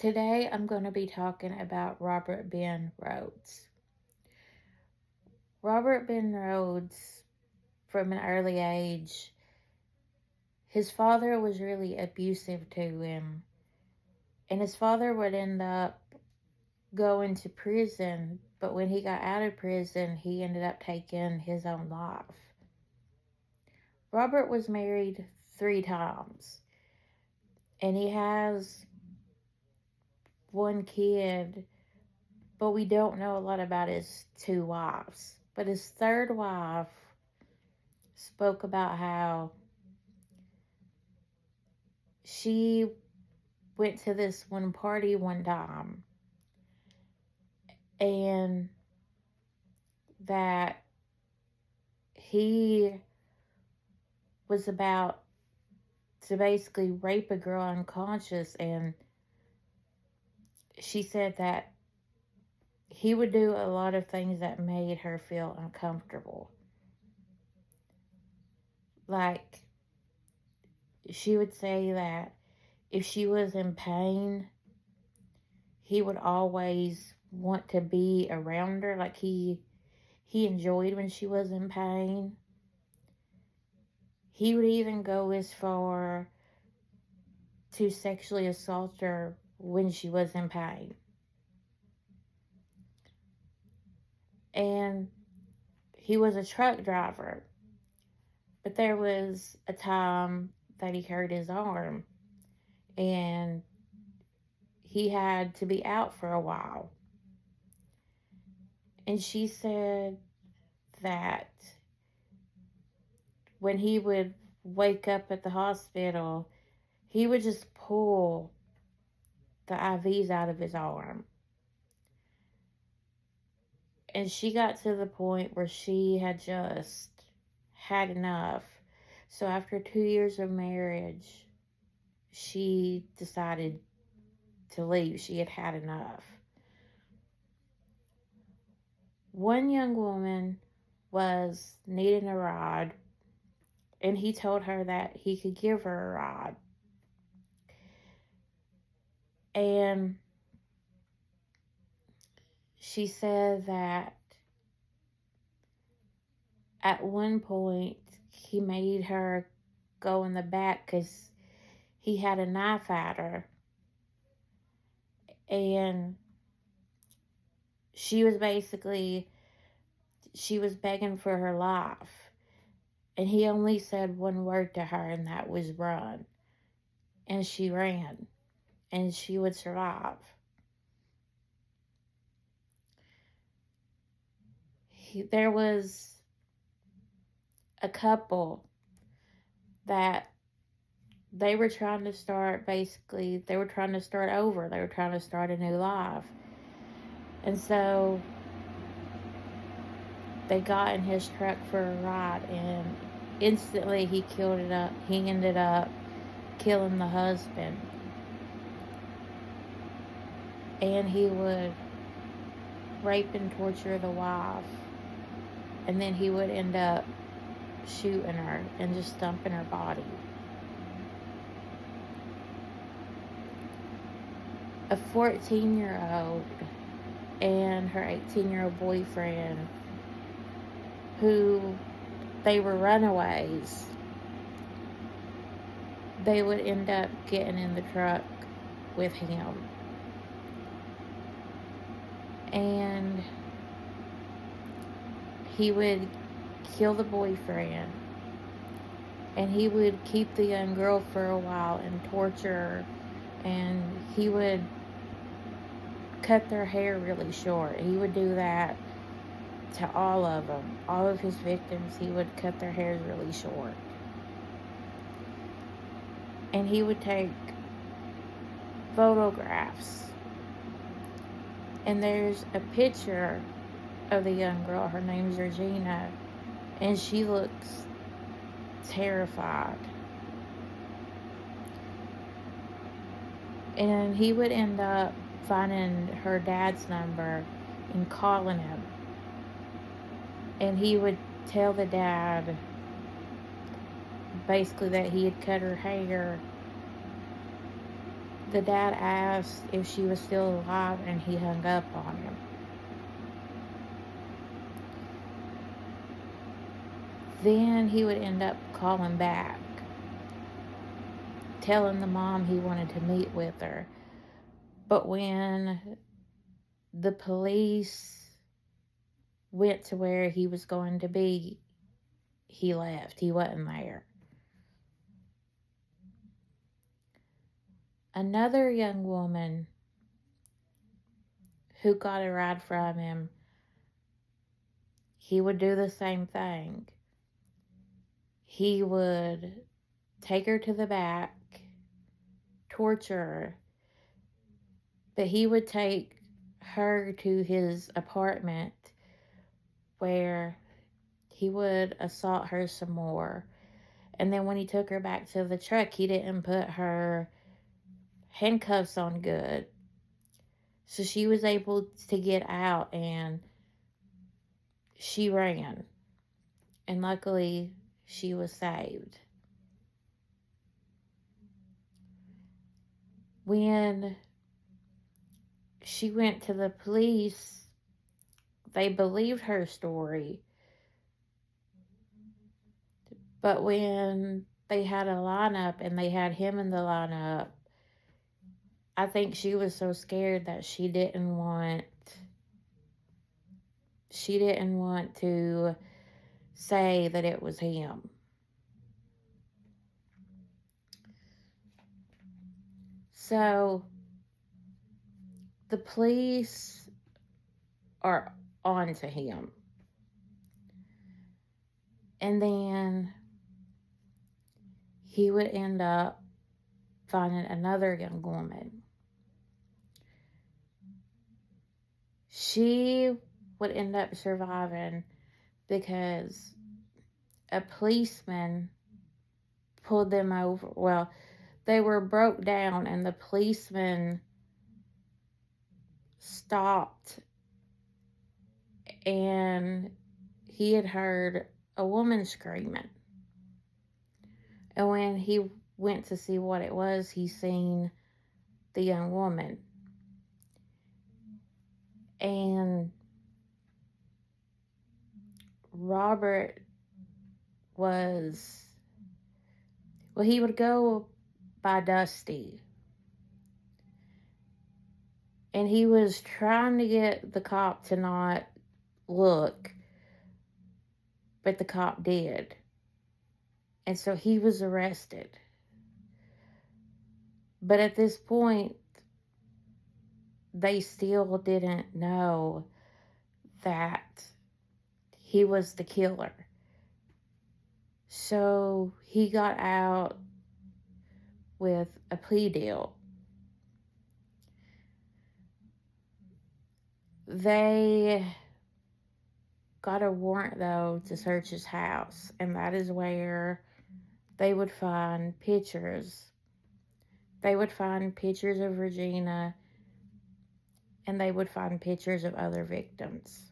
Today I'm going to be talking about Robert Ben Rhoades. Robert Ben Rhoades, from an early age, his father was really abusive to him, and his father would end up going to prison, but when he got out of prison, he ended up taking his own life. Robert was married 3 times, and he has one kid, but we don't know a lot about his 2 wives. But his third wife spoke about how she went to this one party one time and that he was about to basically rape a girl unconscious, and she said that he would do a lot of things that made her feel uncomfortable. Like, she would say that if she was in pain, he would always want to be around her. Like, he enjoyed when she was in pain. He would even go as far to sexually assault her when she was in pain. And he was a truck driver, but there was a time that he hurt his arm and he had to be out for a while. And she said that when he would wake up at the hospital, he would just pull the IVs out of his arm. And she got to the point where she had just had enough. So after 2 years of marriage, she decided to leave. She had had enough. One young woman was needing a ride, and he told her that he could give her a ride. And she said that at one point he made her go in the back because he had a knife at her. And she was begging for her life. And he only said one word to her, and that was run. And she ran. And she would survive. There was a couple that they were trying to start, they were trying to start over. They were trying to start a new life. And so they got in his truck for a ride, and instantly he ended up killing the husband. And he would rape and torture the wife. And then he would end up shooting her and just dumping her body. A 14-year-old and her 18-year-old boyfriend, who they were runaways, they would end up getting in the truck with him. And he would kill the boyfriend, and he would keep the young girl for a while and torture her, and he would cut their hair really short. He would do that to all of them. All of his victims, he would cut their hairs really short. And he would take photographs. And there's a picture of the young girl. Her name's Regina. And she looks terrified. And he would end up finding her dad's number and calling him. And he would tell the dad basically that he had cut her hair, The dad asked if she was still alive, and he hung up on him. Then he would end up calling back, telling the mom he wanted to meet with her. But when the police went to where he was going to be, he left. He wasn't there. Another young woman who got a ride from him, he would do the same thing. He would take her to the back, torture her, but he would take her to his apartment where he would assault her some more. And then when he took her back to the truck, he didn't put her handcuffs on good. So she was able to get out, and she ran. And luckily, she was saved. When she went to the police, they believed her story. But when they had a lineup and they had him in the lineup, I think she was so scared that she didn't want to say that it was him. So the police are on to him. And then he would end up finding another young woman. She would end up surviving because a policeman pulled them over. Well, they were broke down, and the policeman stopped, and he had heard a woman screaming. And when he went to see what it was, he seen the young woman. And Robert he would go by Dusty. And he was trying to get the cop to not look, but the cop did. And so he was arrested. But at this point, they still didn't know that he was the killer. So he got out with a plea deal. They got a warrant, though, to search his house, and that is where they would find pictures. They would find pictures of Regina, and they would find pictures of other victims.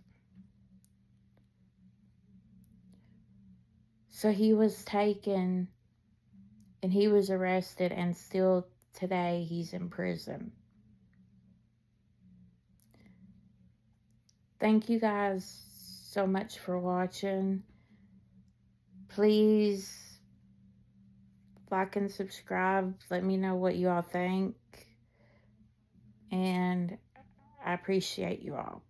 So he was taken, and he was arrested, and still today he's in prison. Thank you guys so much for watching. Please like and subscribe. Let me know what you all think. And I appreciate you all.